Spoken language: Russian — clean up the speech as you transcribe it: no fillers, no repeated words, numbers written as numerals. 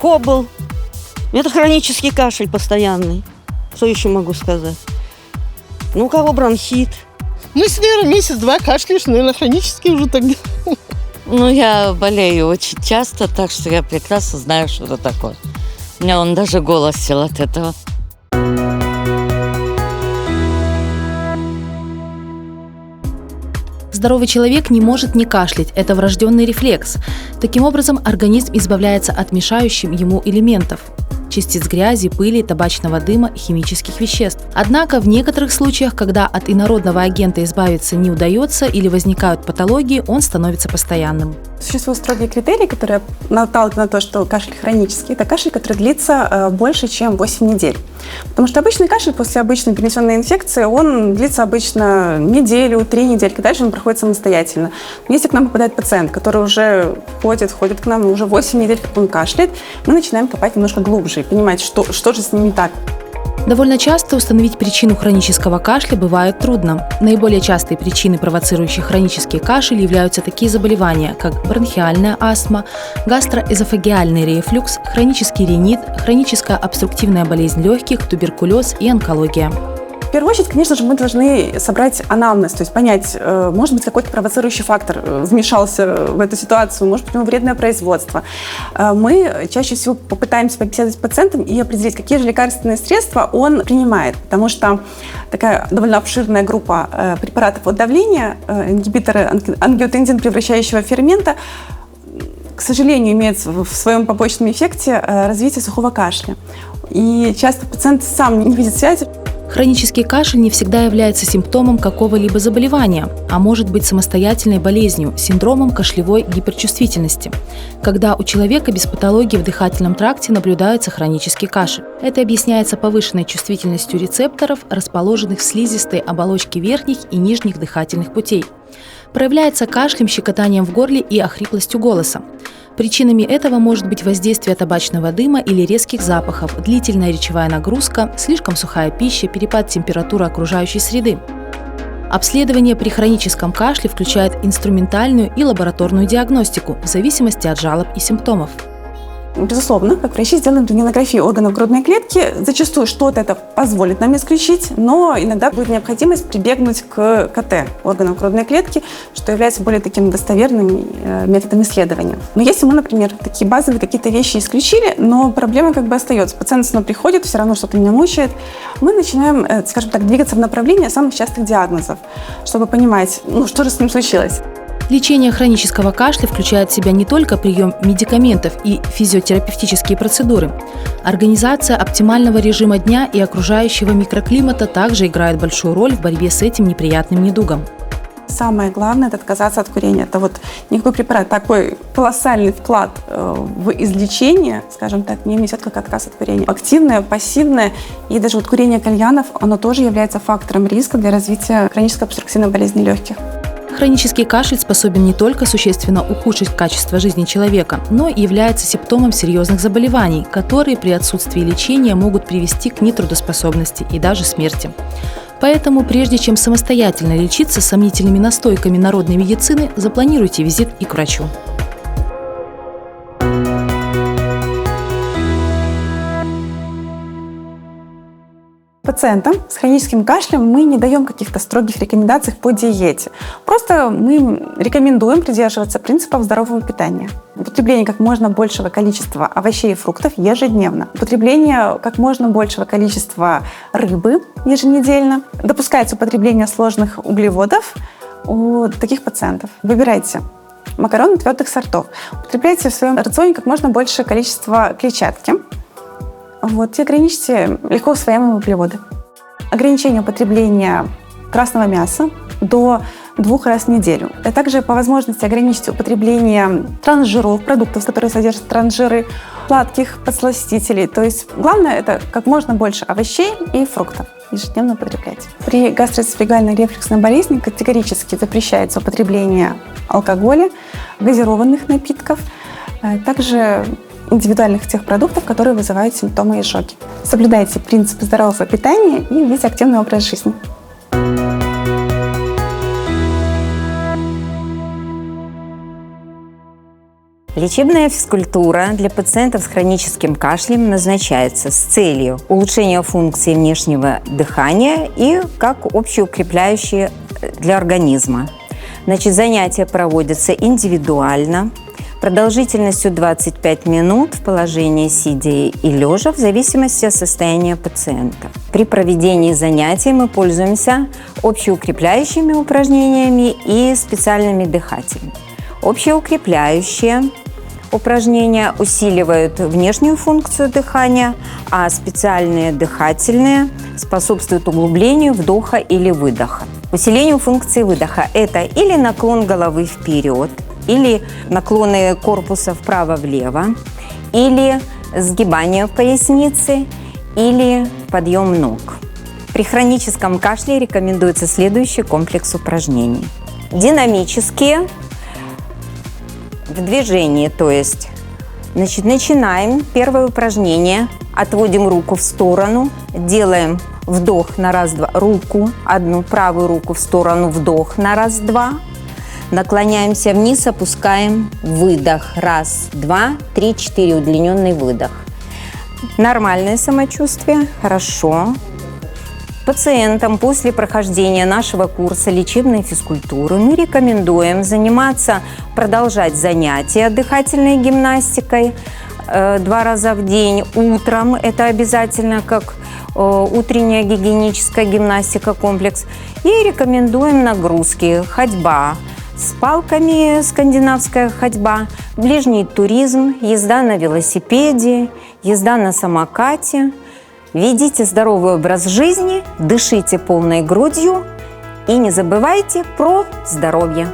эхо был. Это хронический кашель постоянный. Что еще могу сказать? Ну, у кого бронхит. Ну, если, наверное, месяц-два кашляешь, наверное, хронический уже тогда. Ну, я болею очень часто, так что я прекрасно знаю, что это такое. У меня даже голос сел от этого. Здоровый человек не может не кашлять, это врожденный рефлекс. Таким образом, организм избавляется от мешающих ему элементов – частиц грязи, пыли, табачного дыма, химических веществ. Однако в некоторых случаях, когда от инородного агента избавиться не удается или возникают патологии, он становится постоянным. Существуют строгие критерии, которые наталкивают на то, что кашель хронический. Это кашель, который длится больше, чем 8 недель. Потому что обычный кашель после обычной перенесенной инфекции, он длится обычно неделю, 3 недельки, дальше он проходит самостоятельно. Но если к нам попадает пациент, который уже ходит к нам, уже 8 недель, как он кашляет, мы начинаем копать немножко глубже и понимать, что же с ним не так. Довольно часто установить причину хронического кашля бывает трудно. Наиболее частые причины, провоцирующие хронический кашель, являются такие заболевания, как бронхиальная астма, гастроэзофагеальный рефлюкс, хронический ринит, хроническая обструктивная болезнь легких, туберкулез и онкология. В первую очередь, конечно же, мы должны собрать анамнез, то есть понять, может быть, какой-то провоцирующий фактор вмешался в эту ситуацию, может быть, у него вредное производство. Мы чаще всего попытаемся побеседовать с пациентом и определить, какие же лекарственные средства он принимает, потому что такая довольно обширная группа препаратов от давления, ингибиторы ангиотензин превращающего фермента, к сожалению, имеет в своем побочном эффекте развитие сухого кашля. И часто пациент сам не видит связи. Хронический кашель не всегда является симптомом какого-либо заболевания, а может быть самостоятельной болезнью, синдромом кашлевой гиперчувствительности, когда у человека без патологии в дыхательном тракте наблюдается хронический кашель. Это объясняется повышенной чувствительностью рецепторов, расположенных в слизистой оболочке верхних и нижних дыхательных путей. Проявляется кашлем, щекотанием в горле и охриплостью голоса. Причинами этого может быть воздействие табачного дыма или резких запахов, длительная речевая нагрузка, слишком сухая пища, перепад температуры окружающей среды. Обследование при хроническом кашле включает инструментальную и лабораторную диагностику в зависимости от жалоб и симптомов. Безусловно, как врачи сделаем рентгенографию органов грудной клетки. Зачастую что-то это позволит нам исключить, но иногда будет необходимость прибегнуть к КТ органов грудной клетки, что является более таким достоверным методом исследования. Но если мы, например, такие базовые какие-то вещи исключили, но проблема остается, пациент снова приходит, все равно что-то меня мучает, мы начинаем, скажем так, двигаться в направлении самых частых диагнозов, чтобы понимать, что же с ним случилось. Лечение хронического кашля включает в себя не только прием медикаментов и физиотерапевтические процедуры. Организация оптимального режима дня и окружающего микроклимата также играет большую роль в борьбе с этим неприятным недугом. Самое главное – это отказаться от курения. Это никакой препарат, такой колоссальный вклад в излечение, скажем так, не несет как отказ от курения. Активное, пассивное и даже курение кальянов, оно тоже является фактором риска для развития хронической обструктивной болезни легких. Хронический кашель способен не только существенно ухудшить качество жизни человека, но и является симптомом серьезных заболеваний, которые при отсутствии лечения могут привести к нетрудоспособности и даже смерти. Поэтому, прежде чем самостоятельно лечиться сомнительными настойками народной медицины, запланируйте визит и к врачу. Пациентам с хроническим кашлем мы не даем каких-то строгих рекомендаций по диете. Просто мы рекомендуем придерживаться принципов здорового питания. Употребление как можно большего количества овощей и фруктов ежедневно. Употребление как можно большего количества рыбы еженедельно. Допускается употребление сложных углеводов у таких пациентов. Выбирайте макароны твердых сортов. Употребляйте в своем рационе как можно большее количество клетчатки. И ограничьте легко усвояемые углеводы. Ограничение употребления красного мяса до 2 раз в неделю. А также по возможности ограничьте употребление трансжиров, продуктов, которые содержат трансжиры, сладких подсластителей. То есть главное – это как можно больше овощей и фруктов ежедневно употреблять. При гастроэзофагеальной рефлюксной болезни категорически запрещается употребление алкоголя, газированных напитков, также индивидуальных тех продуктов, которые вызывают симптомы изжоги. Соблюдайте принципы здорового питания и ведите активный образ жизни. Лечебная физкультура для пациентов с хроническим кашлем назначается с целью улучшения функции внешнего дыхания и как общеукрепляющие для организма. Значит, занятия проводятся индивидуально, продолжительностью 25 минут в положении сидя и лежа в зависимости от состояния пациента. При проведении занятий мы пользуемся общеукрепляющими упражнениями и специальными дыхательными. Общеукрепляющие упражнения усиливают внешнюю функцию дыхания, а специальные дыхательные способствуют углублению вдоха или выдоха. Усилению функции выдоха – это или наклон головы вперед, или наклоны корпуса вправо-влево, или сгибание в пояснице, или подъем ног. При хроническом кашле рекомендуется следующий комплекс упражнений. Динамические в движении, то есть, начинаем первое упражнение, отводим руку в сторону, делаем вдох на раз-два, руку, одну правую руку в сторону, вдох на раз-два, наклоняемся вниз, опускаем, выдох, раз, два, три, четыре, удлиненный выдох. Нормальное самочувствие, хорошо. Пациентам после прохождения нашего курса лечебной физкультуры мы рекомендуем продолжать занятия дыхательной гимнастикой 2 раза в день. Утром это обязательно как утренняя гигиеническая гимнастика, комплекс. И рекомендуем нагрузки, ходьба с палками, скандинавская ходьба, ближний туризм, езда на велосипеде, езда на самокате. Ведите здоровый образ жизни, дышите полной грудью и не забывайте про здоровье.